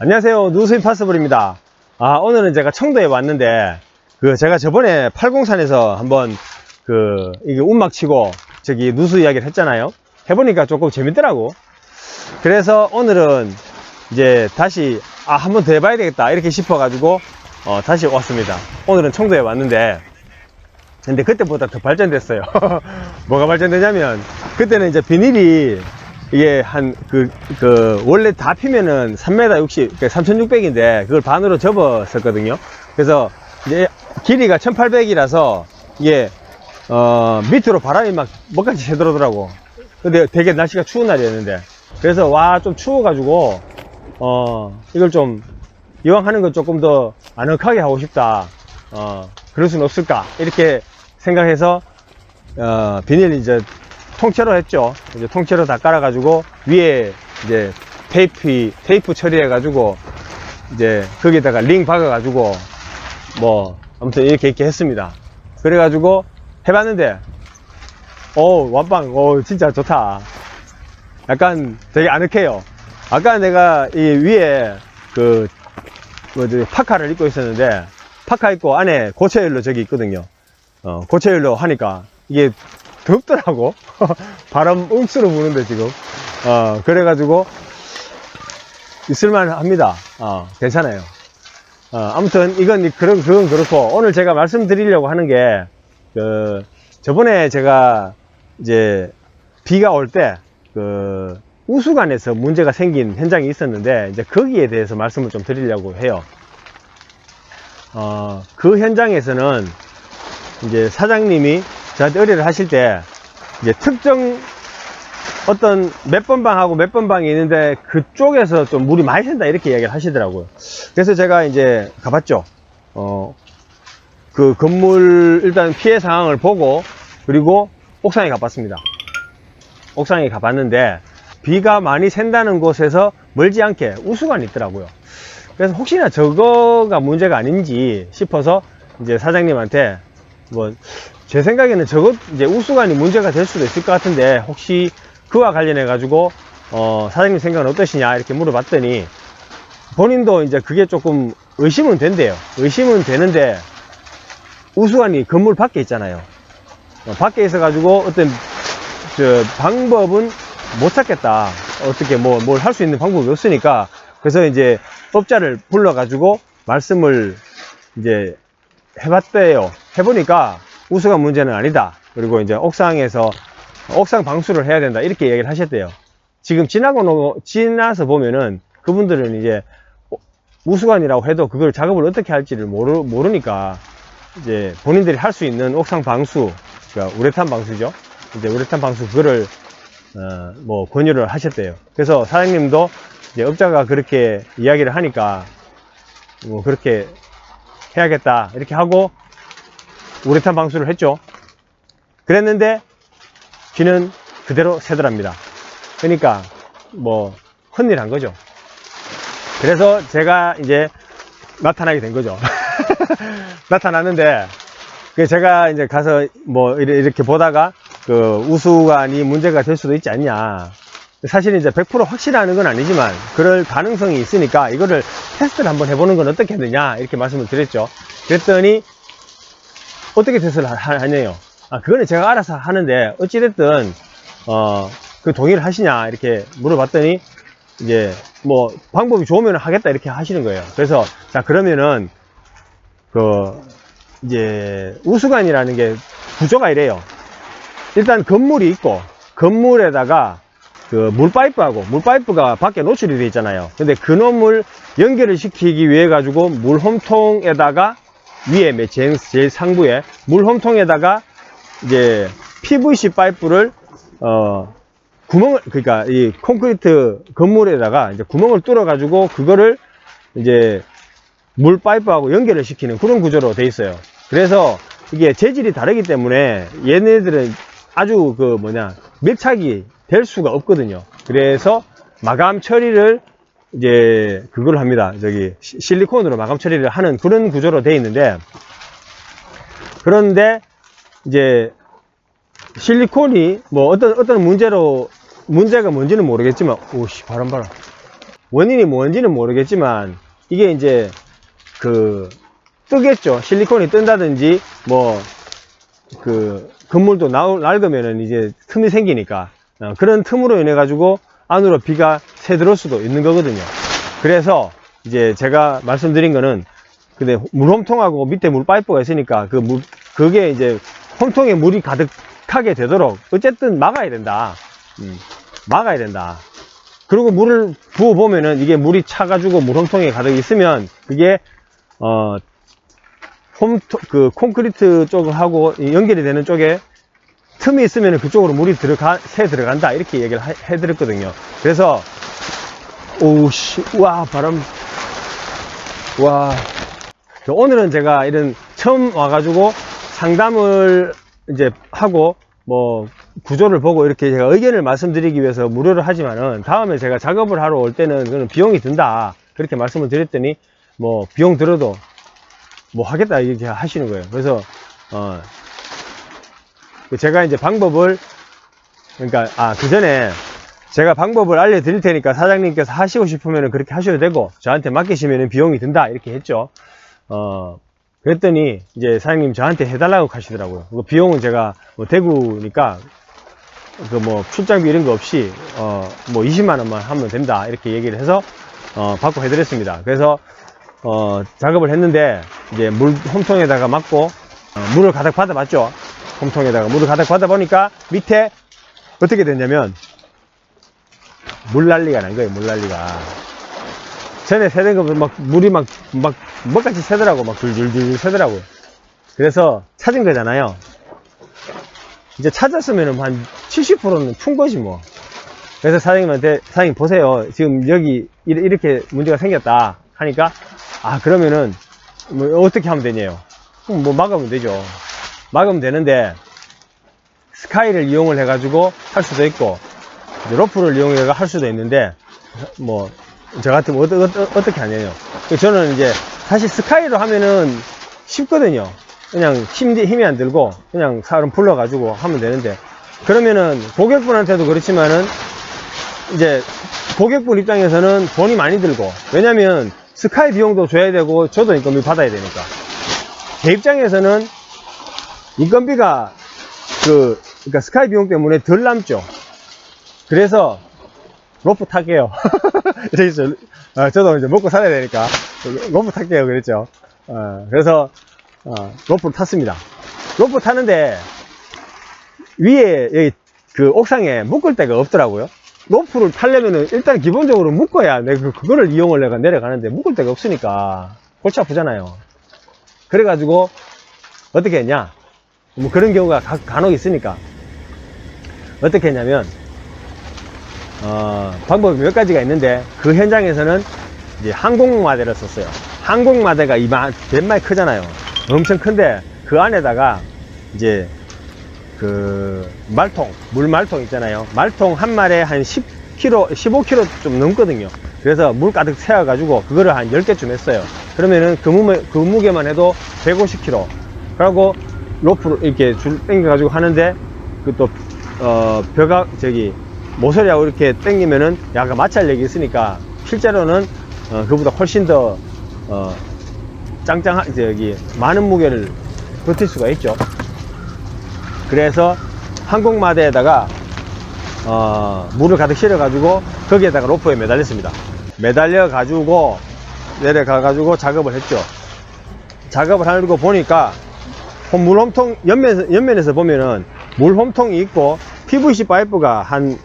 안녕하세요. 누수인 파스볼입니다. 오늘은 제가 청도에 왔는데, 제가 저번에 팔공산에서 한번 이게 운막 치고, 누수 이야기를 했잖아요. 해보니까 조금 재밌더라고. 그래서 오늘은 이제 다시, 한번 더 해봐야 되겠다. 이렇게 싶어가지고, 다시 왔습니다. 오늘은 청도에 왔는데, 근데 그때보다 더 발전됐어요. 뭐가 발전되냐면, 그때는 이제 비닐이, 이게 원래 다 피면은 3m 60, 3600인데, 그걸 반으로 접었었거든요. 그래서, 이제 길이가 1800이라서, 이게, 밑으로 바람이 막, 뭐까지 새들어오더라고. 근데 되게 날씨가 추운 날이었는데. 그래서, 좀 추워가지고, 이걸 좀, 이왕 하는 거 조금 더 아늑하게 하고 싶다. 그럴 수는 없을까. 이렇게 생각해서, 비닐 이제, 통째로 했죠. 이제 통째로 다 깔아가지고 위에 이제 테이프 처리해가지고 이제 거기다가 링 박아가지고 아무튼 이렇게 했습니다. 그래가지고 해봤는데 완빵 진짜 좋다. 약간 되게 아늑해요. 아까 내가 이 위에 파카를 입고 있었는데 파카 입고 안에 고체열로 저기 있거든요. 고체열로 하니까 이게 덥더라고. 바람 웅수로 부는데 지금. 그래가지고 있을만 합니다. 괜찮아요. 아무튼 그건 그렇고, 오늘 제가 말씀드리려고 하는 게 저번에 제가 이제 비가 올 때 우수관에서 문제가 생긴 현장이 있었는데, 이제 거기에 대해서 말씀을 좀 드리려고 해요. 그 현장에서는 이제 사장님이 저한테 의뢰를 하실 때, 이제 특정 어떤 몇 번 방하고 몇 번 방이 있는데 그쪽에서 좀 물이 많이 샌다 이렇게 이야기를 하시더라고요. 그래서 제가 이제 가봤죠. 그 건물 일단 피해 상황을 보고, 그리고 옥상에 가봤습니다. 옥상에 가봤는데 비가 많이 샌다는 곳에서 멀지 않게 우수관이 있더라고요. 그래서 혹시나 저거가 문제가 아닌지 싶어서 이제 사장님한테 제 생각에는 이제 우수관이 문제가 될 수도 있을 것 같은데, 혹시 그와 관련해 가지고 사장님 생각은 어떠시냐 이렇게 물어봤더니, 본인도 이제 그게 조금 의심은 된대요. 의심은 되는데 우수관이 건물 밖에 있잖아요. 밖에 있어 가지고 어떤 방법은 못 찾겠다. 어떻게 뭘 할 수 있는 방법이 없으니까, 그래서 이제 업자를 불러 가지고 말씀을 이제 해봤대요. 해보니까 우수관 문제는 아니다. 그리고 이제 옥상에서 옥상 방수를 해야 된다. 이렇게 얘기를 하셨대요. 지금 지나서 보면은 그분들은 이제 우수관이라고 해도 그걸 작업을 어떻게 할지를 모르니까 이제 본인들이 할 수 있는 옥상 방수, 그러니까 우레탄 방수죠. 이제 우레탄 방수 그거를 권유를 하셨대요. 그래서 사장님도 이제 업자가 그렇게 이야기를 하니까 그렇게 해야겠다 이렇게 하고 우레탄 방수를 했죠. 그랬는데 비는 그대로 새더랍니다. 그러니까 헛일한 거죠. 그래서 제가 이제 나타나게 된 거죠. 나타났는데 제가 이제 가서 이렇게 보다가 우수관이 문제가 될 수도 있지 않냐. 사실 이제 100% 확실하는 건 아니지만 그럴 가능성이 있으니까 이거를 테스트를 한번 해보는 건 어떻게 되느냐 이렇게 말씀을 드렸죠. 그랬더니 어떻게 테스트를 하냐요. 그거는 제가 알아서 하는데 어찌됐든 그 동의를 하시냐 이렇게 물어봤더니, 이제 방법이 좋으면 하겠다 이렇게 하시는 거예요. 그래서 자, 그러면은 이제 우수관이라는 게 구조가 이래요. 일단 건물이 있고 건물에다가 물파이프가 밖에 노출이 되어 있잖아요. 근데 그놈을 연결을 시키기 위해 가지고 물홈통에다가 위에 제일 상부에 물홈통에다가 이제 PVC 파이프를 그러니까 이 콘크리트 건물에다가 이제 구멍을 뚫어 가지고 그거를 이제 물 파이프하고 연결을 시키는 그런 구조로 되어 있어요. 그래서 이게 재질이 다르기 때문에 얘네들은 아주 밀착이 될 수가 없거든요. 그래서 마감 처리를 이제 그걸 합니다. 실리콘으로 마감 처리를 하는 그런 구조로 되어 있는데, 그런데 이제 실리콘이 어떤 문제가 뭔지는 모르겠지만, 오씨, 바람 봐라. 원인이 뭔지는 모르겠지만 이게 이제 뜨겠죠. 실리콘이 뜬다든지 뭐 건물도 낡으면은 이제 틈이 생기니까 그런 틈으로 인해 가지고 안으로 비가 새들어올 수도 있는 거거든요. 그래서 이제 제가 말씀드린 거는 근데 물홈통하고 밑에 물 파이프가 있으니까 그게 이제 홈통에 물이 가득하게 되도록 어쨌든 막아야 된다. 막아야 된다. 그리고 물을 부어 보면은 이게 물이 차가지고 물홈통에 가득 있으면 그게 콘크리트 쪽하고 연결이 되는 쪽에 틈이 있으면 그쪽으로 물이 새 들어간다 이렇게 얘기를 해드렸거든요. 그래서 오우씨, 와 바람, 와. 오늘은 제가 이런 처음 와가지고 상담을 이제 하고 뭐 구조를 보고 이렇게 제가 의견을 말씀드리기 위해서 무료를 하지만은 다음에 제가 작업을 하러 올 때는 그는 비용이 든다 그렇게 말씀을 드렸더니 뭐 비용 들어도 뭐 하겠다 이렇게 하시는 거예요. 그래서 제가 이제 방법을 그러니까 그 전에 제가 방법을 알려드릴 테니까 사장님께서 하시고 싶으면 그렇게 하셔도 되고 저한테 맡기시면 비용이 든다 이렇게 했죠. 그랬더니 이제 사장님 저한테 해달라고 하시더라고요. 그 비용은 제가 뭐 대구니까 뭐 출장비 이런 거 없이 뭐 20만 원만 하면 된다 이렇게 얘기를 해서 받고 해드렸습니다. 그래서 작업을 했는데 이제 홈통에다가 막고 물을 가득 받아봤죠. 홈통에다가 물을 가득 받아 보니까 밑에 어떻게 됐냐면 물난리가 난 거예요. 물난리가 전에 새는 거 막 물이 막 뭐같이 새더라고. 막 줄줄줄 새더라고요. 그래서 찾은 거잖아요. 이제 찾았으면 한 70%는 푼 거지 뭐. 그래서 사장님한테 사장님 보세요. 지금 여기 이렇게 문제가 생겼다 하니까 그러면은 뭐 어떻게 하면 되냐요. 뭐 막으면 되죠. 막으면 되는데 스카이를 이용을 해 가지고 할 수도 있고 로프를 이용해 할 수도 있는데 뭐 저 같으면 어떻게 하냐요. 저는 이제 사실 스카이로 하면은 쉽거든요. 그냥 힘이 안 들고 그냥 사람 불러 가지고 하면 되는데 그러면은 고객분한테도 그렇지만은 이제 고객분 입장에서는 돈이 많이 들고 왜냐면 스카이 비용도 줘야 되고 저도 인건비 받아야 되니까 제 입장에서는 인건비가 그러니까 스카이 비용 때문에 덜 남죠. 그래서 로프 탈게요. 저도 이제 먹고 살아야 되니까 로프 탈게요 그랬죠. 그래서 로프를 탔습니다. 로프 타는데 위에 여기 옥상에 묶을 데가 없더라고요. 로프를 타려면은 일단 기본적으로 묶어야 내가 그거를 이용을 내가 내려가는데 묶을 데가 없으니까 골치 아프잖아요. 그래가지고 어떻게 했냐, 뭐 그런 경우가 간혹 있으니까 어떻게 했냐면 방법이 몇 가지가 있는데 그 현장에서는 이제 항공마대를 썼어요. 항공마대가 몇 크잖아요. 엄청 큰데 그 안에다가 이제 물말통 있잖아요. 말통 한 마리에 한 10kg, 15kg 좀 넘거든요. 그래서 물 가득 채워가지고 그거를 한 10개쯤 했어요. 그러면은 그 무게만 해도 150kg. 그리고 로프를 이렇게 줄 당겨가지고 하는데 모서리하고 이렇게 당기면은 약간 마찰력이 있으니까 실제로는 그보다 훨씬 더 많은 무게를 버틸 수가 있죠. 그래서 항공마대에다가 물을 가득 실어 가지고 거기에다가 로프에 매달렸습니다. 매달려 가지고 내려가 가지고 작업을 했죠. 작업을 하고 보니까 물홈통 옆면에서 보면은 물홈통이 있고 PVC 파이프가 한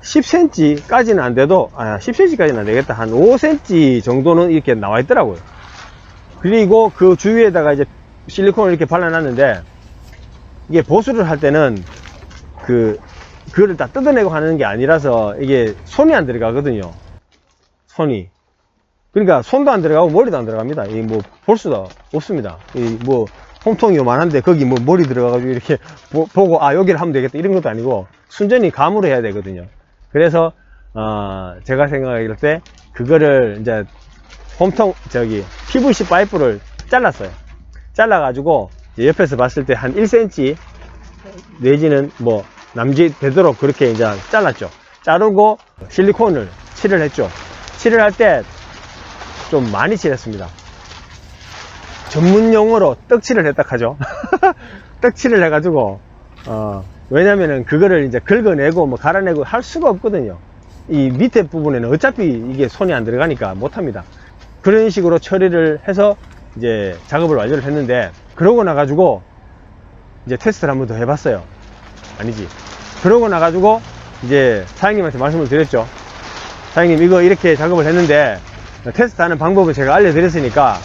10cm까지는 안 돼도 10cm까지는 안 되겠다. 한 5cm 정도는 이렇게 나와 있더라고요. 그리고 그 주위에다가 이제 실리콘을 이렇게 발라놨는데 이게 보수를 할 때는 그거를 다 뜯어내고 하는 게 아니라서 이게 손이 안 들어가거든요. 손이. 그러니까 손도 안 들어가고 머리도 안 들어갑니다. 이 뭐 볼 수도 없습니다. 이 뭐 홈통이 요만한데 거기 뭐 머리 들어가가지고 이렇게 보고 여기를 하면 되겠다 이런 것도 아니고 순전히 감으로 해야 되거든요. 그래서 제가 생각할 때 그거를 이제 PVC 파이프를 잘랐어요. 잘라가지고 옆에서 봤을 때 한 1cm 내지는 뭐 남짓 되도록 그렇게 이제 잘랐죠. 자르고 실리콘을 칠을 했죠. 칠을 할 때 좀 많이 칠했습니다. 전문 용어로 떡칠을 했다 하죠. 떡칠을 해가지고 왜냐면은 그거를 이제 긁어내고 뭐 갈아내고 할 수가 없거든요. 이 밑에 부분에는 어차피 이게 손이 안 들어가니까 못합니다. 그런 식으로 처리를 해서 이제 작업을 완료를 했는데, 그러고 나가지고 이제 테스트를 한 번 더 해봤어요. 아니지. 그러고 나가지고 이제 사장님한테 말씀을 드렸죠. 사장님, 이거 이렇게 작업을 했는데 테스트하는 방법을 제가 알려드렸으니까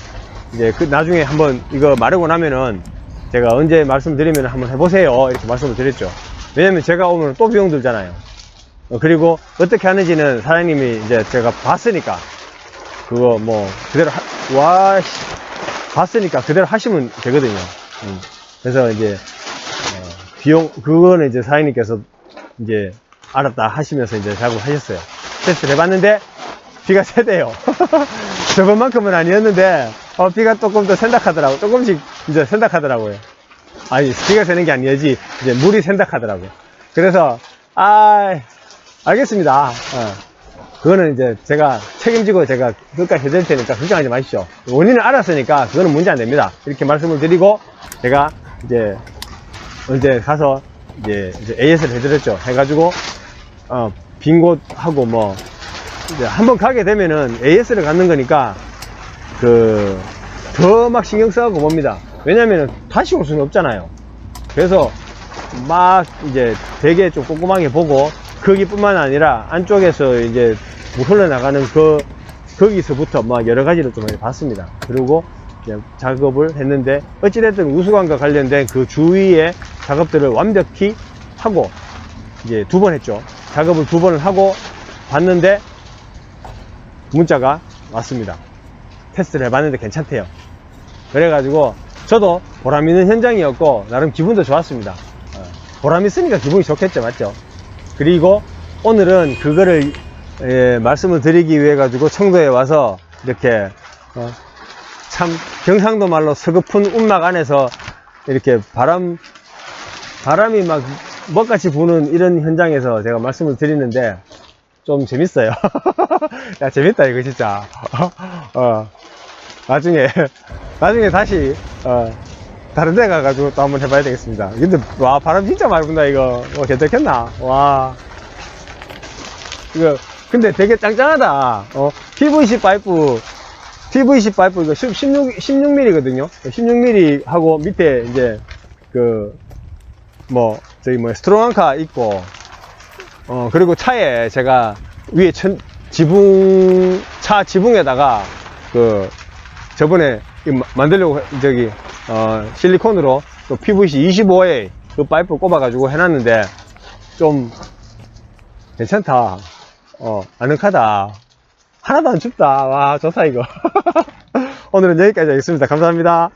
이제 그 나중에 한번 이거 마르고 나면은 제가 언제 말씀드리면 한번 해보세요, 이렇게 말씀을 드렸죠. 왜냐면 제가 오면 또 비용 들잖아요. 그리고 어떻게 하는지는 사장님이 이제 제가 봤으니까 그거 뭐 그대로 봤으니까 그대로 하시면 되거든요. 그래서 이제 비용 그거는 이제 사장님께서 이제 알았다 하시면서 이제 작업하셨어요. 테스트를 해봤는데 비가 세대요. 저번만큼은 아니었는데 비가 조금 더 샌다하더라고. 조금씩 이제 샌다하더라고요. 아니, 비가 새는 게 아니지, 이제 물이 샌다하더라고요. 그래서 알겠습니다. 그거는 이제 제가 책임지고 제가 끝까지 해드릴 테니까 걱정하지 마십시오. 원인을 알았으니까 그거는 문제 안 됩니다. 이렇게 말씀을 드리고 제가 이제 언제 가서 이제 AS를 해드렸죠. 해가지고 빈 곳하고 뭐 이제 한번 가게 되면은 AS를 갖는 거니까 더 막 신경 써가고 봅니다. 왜냐면은 다시 올 수는 없잖아요. 그래서 막 이제 되게 좀 꼼꼼하게 보고, 거기뿐만 아니라 안쪽에서 이제 물 흘러나가는 거기서부터 막 여러 가지를 좀 봤습니다. 그리고 이제 작업을 했는데, 어찌됐든 우수관과 관련된 그 주위의 작업들을 완벽히 하고 이제 2번 했죠. 작업을 2번을 하고 봤는데 문자가 왔습니다. 테스트를 해봤는데 괜찮대요. 그래가지고 저도 보람 있는 현장이었고 나름 기분도 좋았습니다. 보람 있으니까 기분이 좋겠죠, 맞죠? 그리고 오늘은 그거를 말씀을 드리기 위해 가지고 청도에 와서 이렇게 참 경상도 말로 서글픈 운막 안에서 이렇게 바람이 막 먹같이 부는 이런 현장에서 제가 말씀을 드리는데 좀 재밌어요. 야, 재밌다 이거 진짜. 나중에 다시 다른 데 가가지고 또 한번 해봐야 되겠습니다. 근데 와, 바람 진짜 많이 분다 이거. 괜찮겠나? 와, 이거 근데 되게 짱짱하다. PVC 파이프 이거 16mm 거든요 16mm 하고 밑에 이제 스트롱앙카 있고, 그리고 차에 제가 위에 차 지붕에다가 저번에 만들려고 실리콘으로 또 PVC 25A 그 파이프 꼽아가지고 해놨는데 좀 괜찮다. 아늑하다. 하나도 안 춥다. 와, 좋다 이거. 오늘은 여기까지 하겠습니다. 감사합니다.